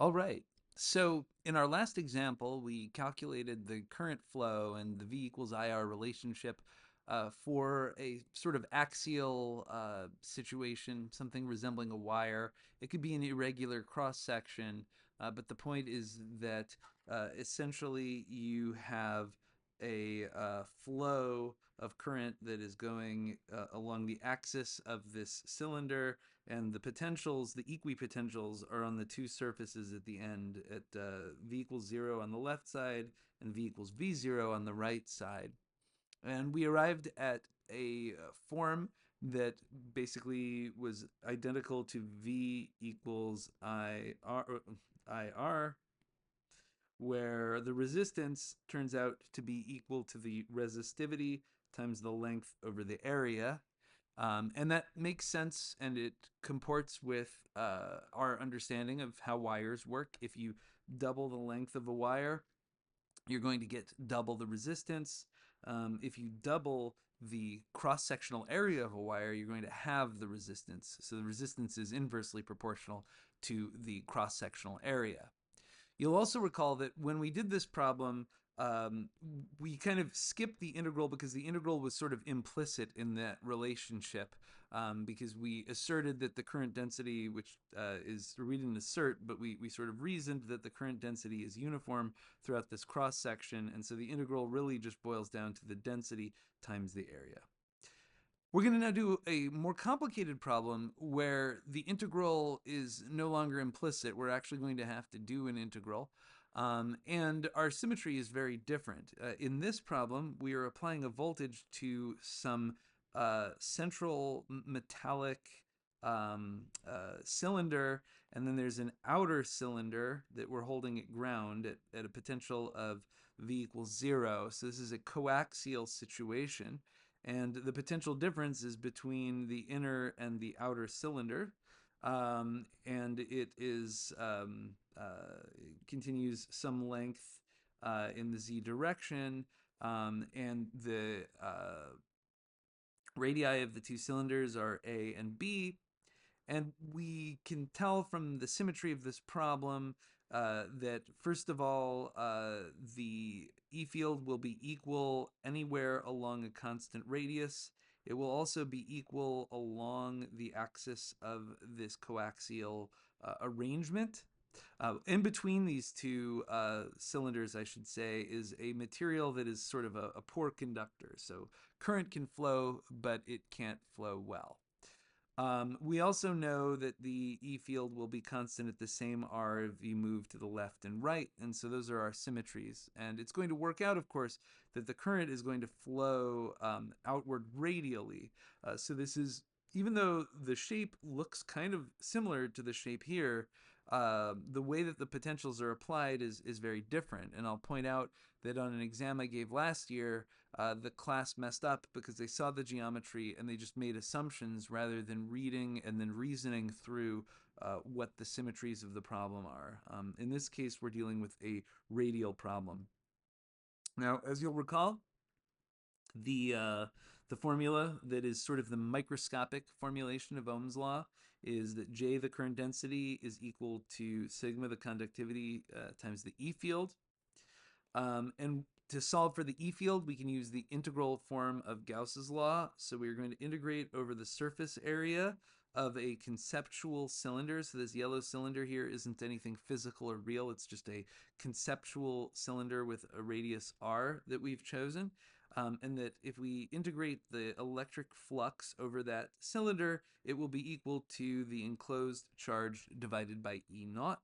All right. So in our last example, we calculated the current flow and the V equals IR relationship for a sort of axial situation, something resembling a wire. It could be an irregular cross section, but the point is that essentially you have a flow of current that is going along the axis of this cylinder, and the potentials, the equipotentials, are on the two surfaces at the end at v equals 0 on the left side and v equals v0 on the right side. And we arrived at a form that basically was identical to v equals IR, where the resistance turns out to be equal to the resistivity times the length over the area. And that makes sense, and it comports with our understanding of how wires work. If you double the length of a wire, you're going to get double the resistance. If you double the cross-sectional area of a wire, you're going to have the resistance. So the resistance is inversely proportional to the cross-sectional area. You'll also recall that when we did this problem, we kind of skipped the integral because the integral was sort of implicit in that relationship, because we asserted that the current density, which we didn't assert, but we sort of reasoned that the current density is uniform throughout this cross section, and so the integral really just boils down to the density times the area. We're going to now do a more complicated problem where the integral is no longer implicit. We're actually going to have to do an integral. And our symmetry is very different. In this problem, we are applying a voltage to some central metallic cylinder, and then there's an outer cylinder that we're holding at ground at a potential of V equals 0. So this is a coaxial situation. And the potential difference is between the inner and the outer cylinder. And it is continues some length in the z direction, and the radii of the two cylinders are A and B. And we can tell from the symmetry of this problem that, first of all, the E field will be equal anywhere along a constant radius. It will also be equal along the axis of this coaxial arrangement. In between these two cylinders, I should say, is a material that is sort of a poor conductor. So current can flow, but it can't flow well. We also know that the E field will be constant at the same R if you move to the left and right, and so those are our symmetries. And it's going to work out, of course, that the current is going to flow outward radially. So this is, even though the shape looks kind of similar to the shape here, the way that the potentials are applied is very different. And I'll point out that on an exam I gave last year, the class messed up because they saw the geometry and they just made assumptions rather than reading and then reasoning through what the symmetries of the problem are. In this case, we're dealing with a radial problem. Now, as you'll recall, the formula that is sort of the microscopic formulation of Ohm's law is that J, the current density, is equal to sigma, the conductivity, times the E field. And to solve for the E field, we can use the integral form of Gauss's law. So we're going to integrate over the surface area of a conceptual cylinder. So this yellow cylinder here isn't anything physical or real. It's just a conceptual cylinder with a radius r that we've chosen. And that if we integrate the electric flux over that cylinder, it will be equal to the enclosed charge divided by E naught.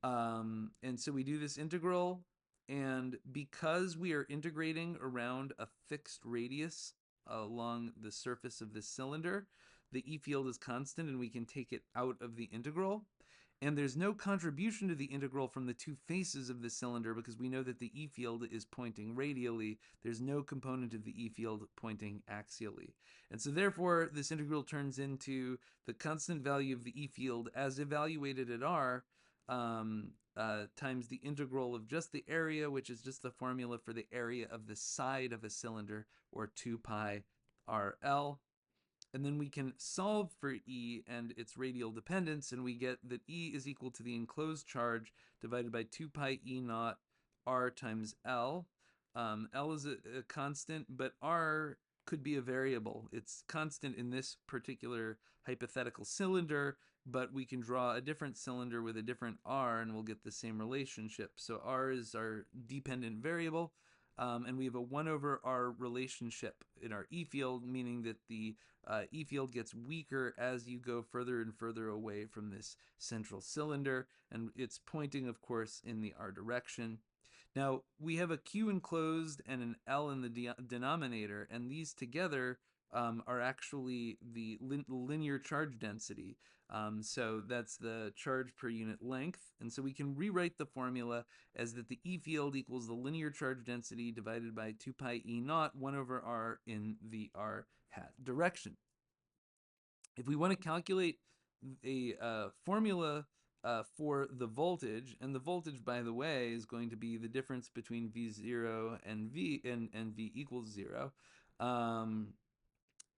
And so we do this integral, and because we are integrating around a fixed radius along the surface of this cylinder, the E field is constant and we can take it out of the integral. And there's no contribution to the integral from the two faces of the cylinder because we know that the E field is pointing radially. There's no component of the E field pointing axially. And so therefore, this integral turns into the constant value of the E field as evaluated at R, times the integral of just the area, which is just the formula for the area of the side of a cylinder, or 2 pi RL. And then we can solve for E and its radial dependence, and we get that E is equal to the enclosed charge divided by 2 pi E naught R times L. L is a constant, but R could be a variable. It's constant in this particular hypothetical cylinder, but we can draw a different cylinder with a different R and we'll get the same relationship. So R is our dependent variable, and we have a 1 over R relationship in our E field, meaning that the E field gets weaker as you go further and further away from this central cylinder, and it's pointing, of course, in the R direction. Now, we have a Q enclosed and an L in the denominator, and these together are actually the linear charge density. So that's the charge per unit length. And so we can rewrite the formula as that the E field equals the linear charge density divided by 2 pi E naught, 1 over R in the R hat direction. If we want to calculate a formula for the voltage, and the voltage, by the way, is going to be the difference between V0 and V equals 0.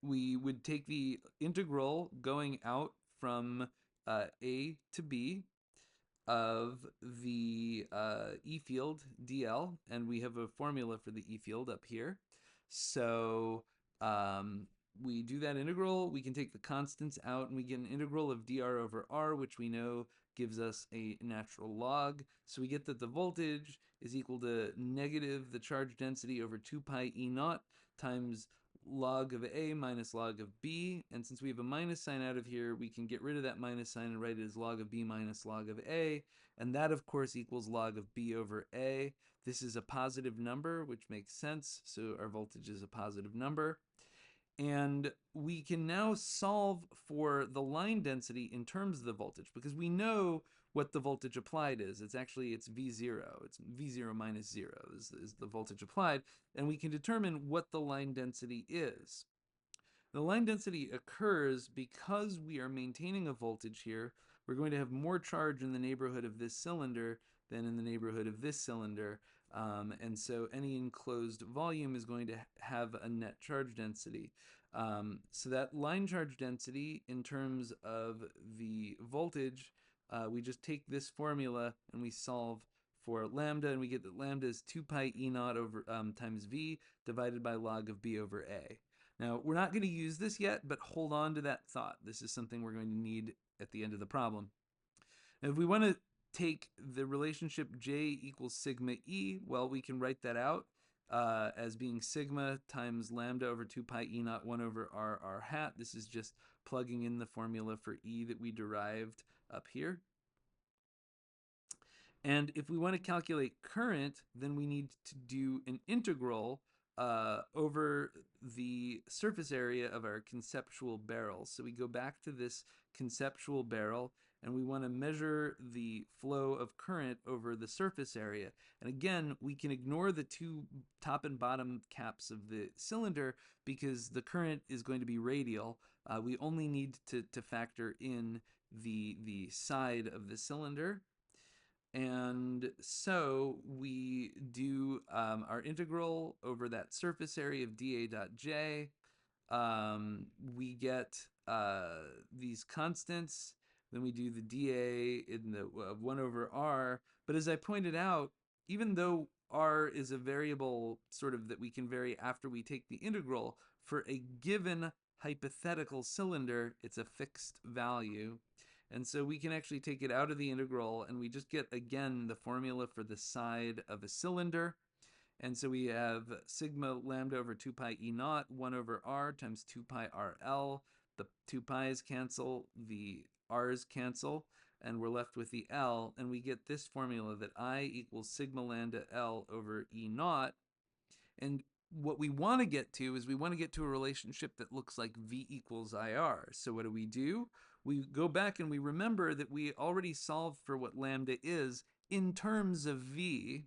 We would take the integral going out from A to B of the E field dl, and we have a formula for the E field up here. So we do that integral, we can take the constants out, and we get an integral of dr over r, which we know gives us a natural log. So we get that the voltage is equal to negative the charge density over 2 pi E naught times log of A minus log of B. And since we have a minus sign out of here, we can get rid of that minus sign and write it as log of B minus log of A. And that, of course, equals log of B over A. This is a positive number, which makes sense. So our voltage is a positive number. And we can now solve for the line density in terms of the voltage, because we know what the voltage applied is. It's V0. It's V0 minus 0 is the voltage applied. And we can determine what the line density is. The line density occurs because we are maintaining a voltage here. We're going to have more charge in the neighborhood of this cylinder than in the neighborhood of this cylinder. And so any enclosed volume is going to have a net charge density. So that line charge density in terms of the voltage, we just take this formula and we solve for lambda, and we get that lambda is 2 pi E naught over times V divided by log of B over A. Now, we're not going to use this yet, but hold on to that thought. This is something we're going to need at the end of the problem. Now, if we want to take the relationship J equals sigma E, well, we can write that out as being sigma times lambda over 2 pi E naught 1 over R hat. This is just plugging in the formula for E that we derived up here. And if we want to calculate current, then we need to do an integral over the surface area of our conceptual barrel. So we go back to this conceptual barrel, and we want to measure the flow of current over the surface area. And again, we can ignore the two top and bottom caps of the cylinder because the current is going to be radial. We only need to factor in the side of the cylinder. And so we do our integral over that surface area of dA dot j. We get these constants. Then we do the dA in the 1 over r. But as I pointed out, even though r is a variable sort of that we can vary after we take the integral, for a given hypothetical cylinder, it's a fixed value. And so we can actually take it out of the integral, and we just get, again, the formula for the side of a cylinder. And so we have sigma lambda over 2 pi E naught, 1 over R times 2 pi RL. The 2 pi's cancel, the R's cancel, and we're left with the L. And we get this formula that I equals sigma lambda L over E naught. And what we want to get to is we want to get to a relationship that looks like V equals IR. So what do? We go back and we remember that we already solved for what lambda is in terms of V.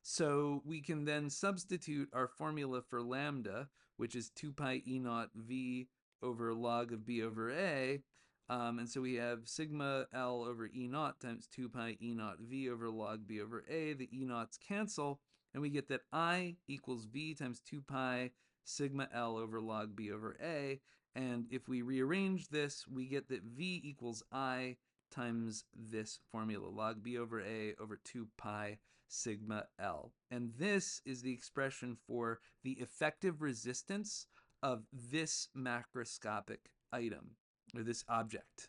So we can then substitute our formula for lambda, which is 2 pi E naught V over log of B over A. And so we have sigma L over E naught times 2 pi E naught V over log B over A. The E naughts cancel, and we get that I equals V times 2 pi sigma L over log B over A. And if we rearrange this, we get that V equals I times this formula, log B over A over 2 pi sigma L. And this is the expression for the effective resistance of this macroscopic item, or this object.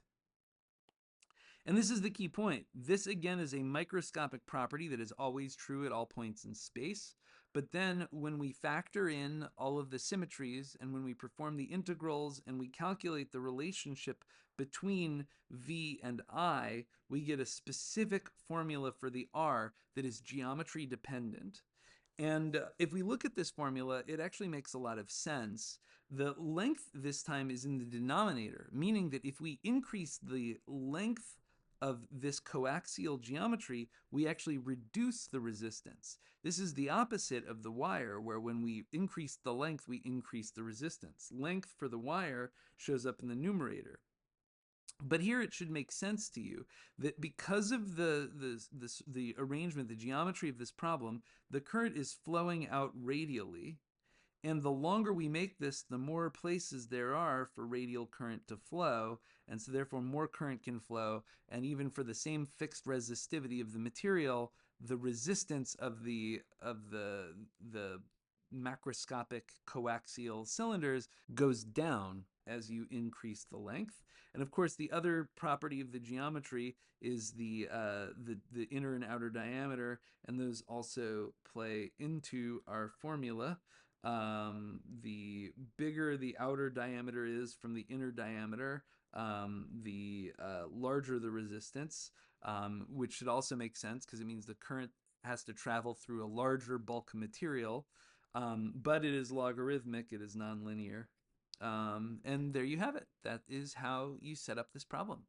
And this is the key point. This, again, is a microscopic property that is always true at all points in space. But then when we factor in all of the symmetries and when we perform the integrals and we calculate the relationship between V and I, we get a specific formula for the R that is geometry dependent. And if we look at this formula, it actually makes a lot of sense. The length this time is in the denominator, meaning that if we increase the length of this coaxial geometry, we actually reduce the resistance. This is the opposite of the wire, where when we increase the length, we increase the resistance. Length for the wire shows up in the numerator. But here it should make sense to you that because of the arrangement, the geometry of this problem, the current is flowing out radially. And the longer we make this, the more places there are for radial current to flow. And so therefore more current can flow. And even for the same fixed resistivity of the material, the resistance of the macroscopic coaxial cylinders goes down as you increase the length. And of course, the other property of the geometry is the inner and outer diameter, and those also play into our formula. The bigger the outer diameter is from the inner diameter, the larger the resistance, which should also make sense because it means the current has to travel through a larger bulk material, but it is logarithmic, it is nonlinear. And there you have it. That is how you set up this problem.